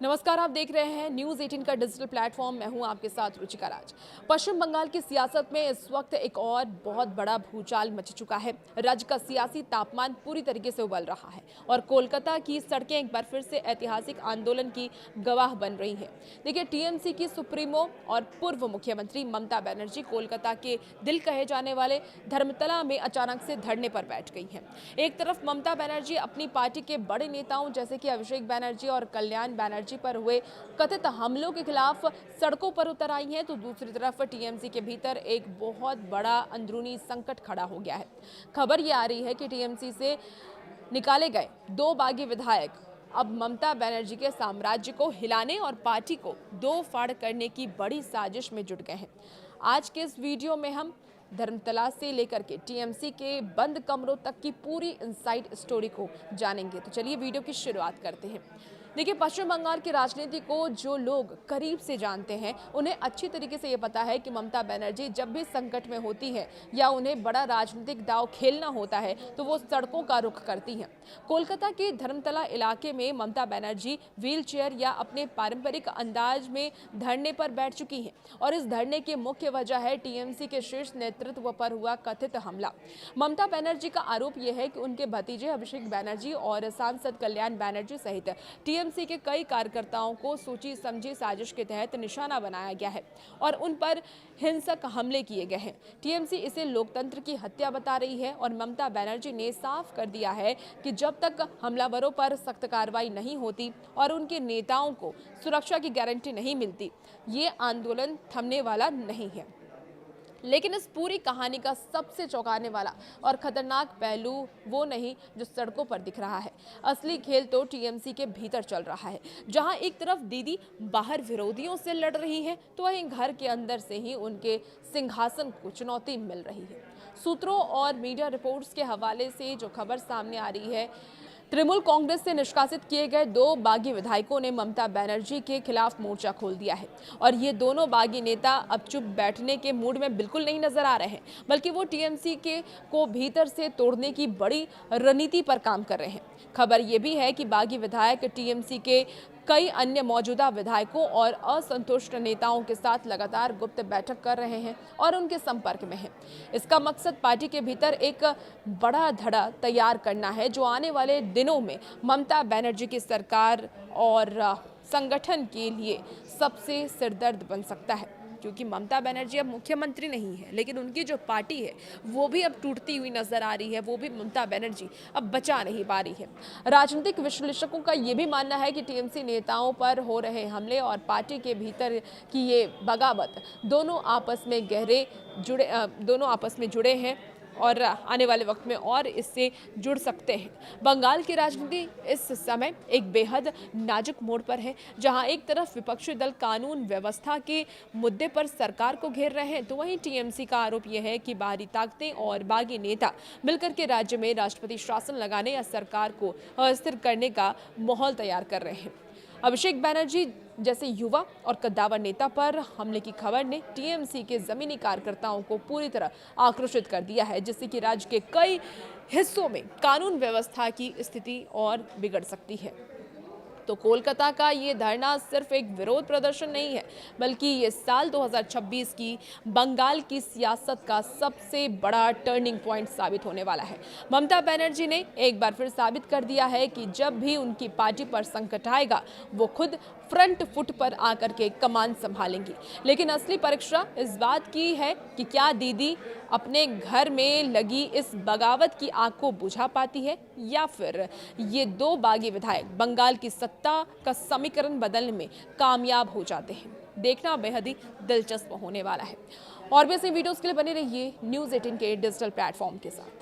नमस्कार, आप देख रहे हैं न्यूज 18 का डिजिटल प्लेटफॉर्म। मैं हूं आपके साथ रुचिका राज। पश्चिम बंगाल की सियासत में इस वक्त एक और बहुत बड़ा भूचाल मच चुका है। राज्य का सियासी तापमान पूरी तरीके से उबल रहा है और कोलकाता की सड़कें एक बार फिर से ऐतिहासिक आंदोलन की गवाह बन रही हैं। देखिए, टीएमसी की सुप्रीमो और पूर्व मुख्यमंत्री ममता बनर्जी कोलकाता के दिल कहे जाने वाले धर्मतला में अचानक से धरने पर बैठ गई हैं। एक तरफ ममता बनर्जी अपनी पार्टी के बड़े नेताओं जैसे कि अभिषेक बनर्जी और कल्याण बनर्जी पर हुए कथित हमलों के खिलाफ सड़कों पर उतर आई हैं, तो दूसरी तरफ टीएमसी के भीतर एक बहुत बड़ा अंदरूनी संकट खड़ा हो गया है। खबर ये आ रही है कि टीएमसी से निकाले गए 2 बागी विधायक अब ममता बनर्जी के साम्राज्य को हिलाने और पार्टी को 2 फाड़ करने की बड़ी साजिश में जुट गए हैं। आज के इस वीडियो में हम धर्मतला से लेकर के टीएमसी के बंद कमरों तक की पूरी इनसाइड स्टोरी को जानेंगे। तो चलिए वीडियो की शुरुआत करते हैं। देखिए, पश्चिम बंगाल की राजनीति को जो लोग करीब से जानते हैं उन्हें अच्छी तरीके से ये पता है कि ममता बनर्जी जब भी संकट में होती है या उन्हें बड़ा राजनीतिक दांव खेलना होता है तो वो सड़कों का रुख करती हैं। कोलकाता के धर्मतला इलाके में ममता बनर्जी व्हील चेयर या अपने पारंपरिक अंदाज में धरने पर बैठ चुकी हैं और इस धरने की मुख्य वजह है टीएमसी के शीर्ष नेतृत्व पर हुआ कथित हमला। ममता बनर्जी का आरोप यह है कि उनके भतीजे अभिषेक बनर्जी और सांसद कल्याण बनर्जी सहित टीएमसी के कई कार्यकर्ताओं को सोची समझी साजिश के तहत निशाना बनाया गया है और उन पर हिंसक हमले किए गए हैं। टीएमसी इसे लोकतंत्र की हत्या बता रही है और ममता बनर्जी ने साफ कर दिया है कि जब तक हमलावरों पर सख्त कार्रवाई नहीं होती और उनके नेताओं को सुरक्षा की गारंटी नहीं मिलती, ये आंदोलन थमने वाला नहीं है। लेकिन इस पूरी कहानी का सबसे चौंकाने वाला और खतरनाक पहलू वो नहीं जो सड़कों पर दिख रहा है। असली खेल तो टीएमसी के भीतर चल रहा है, जहां एक तरफ दीदी बाहर विरोधियों से लड़ रही है तो वहीं घर के अंदर से ही उनके सिंहासन को चुनौती मिल रही है। सूत्रों और मीडिया रिपोर्ट्स के हवाले से जो खबर सामने आ रही है, तृणमूल कांग्रेस से निष्कासित किए गए 2 बागी विधायकों ने ममता बनर्जी के खिलाफ मोर्चा खोल दिया है और ये दोनों बागी नेता अब चुप बैठने के मूड में बिल्कुल नहीं नजर आ रहे हैं, बल्कि वो टीएमसी के को भीतर से तोड़ने की बड़ी रणनीति पर काम कर रहे हैं। खबर ये भी है कि बागी विधायक टीएमसी के कई अन्य मौजूदा विधायकों और असंतुष्ट नेताओं के साथ लगातार गुप्त बैठक कर रहे हैं और उनके संपर्क में हैं। इसका मकसद पार्टी के भीतर एक बड़ा धड़ा तैयार करना है जो आने वाले दिनों में ममता बनर्जी की सरकार और संगठन के लिए सबसे सिरदर्द बन सकता है, क्योंकि ममता बनर्जी अब मुख्यमंत्री नहीं है, लेकिन उनकी जो पार्टी है वो भी अब टूटती हुई नजर आ रही है। वो भी ममता बनर्जी अब बचा नहीं पा रही है। राजनीतिक विश्लेषकों का ये भी मानना है कि टीएमसी नेताओं पर हो रहे हमले और पार्टी के भीतर की ये बगावत दोनों आपस में जुड़े हैं और आने वाले वक्त में और इससे जुड़ सकते हैं। बंगाल की राजनीति इस समय एक बेहद नाजुक मोड़ पर है, जहां एक तरफ विपक्षी दल कानून व्यवस्था के मुद्दे पर सरकार को घेर रहे हैं, तो वहीं टीएमसी का आरोप यह है कि बाहरी ताकतें और बागी नेता मिलकर के राज्य में राष्ट्रपति शासन लगाने या सरकार को अस्थिर करने का माहौल तैयार कर रहे हैं। अभिषेक बनर्जी जैसे युवा और कद्दावर नेता पर हमले की खबर ने टीएमसी के जमीनी कार्यकर्ताओं को पूरी तरह आक्रोशित कर दिया है, जिससे कि राज्य के कई हिस्सों में कानून व्यवस्था की स्थिति और बिगड़ सकती है। तो कोलकाता का ये धरना सिर्फ एक विरोध प्रदर्शन नहीं है, बल्कि ये साल 2026 की बंगाल की सियासत का सबसे बड़ा टर्निंग पॉइंट साबित होने वाला है। ममता बनर्जी ने एक बार फिर साबित कर दिया है कि जब भी उनकी पार्टी पर संकट आएगा वो खुद फ्रंट फुट पर आकर के कमान संभालेंगी। लेकिन असली परीक्षा इस बात की है कि क्या दीदी अपने घर में लगी इस बगावत की आग को बुझा पाती है या फिर ये 2 बागी विधायक बंगाल की सत्ता का समीकरण बदलने में कामयाब हो जाते हैं। देखना बेहद ही दिलचस्प होने वाला है। और भी ऐसे वीडियोस के लिए बने रहिए न्यूज़ 18 के डिजिटल प्लेटफॉर्म के साथ।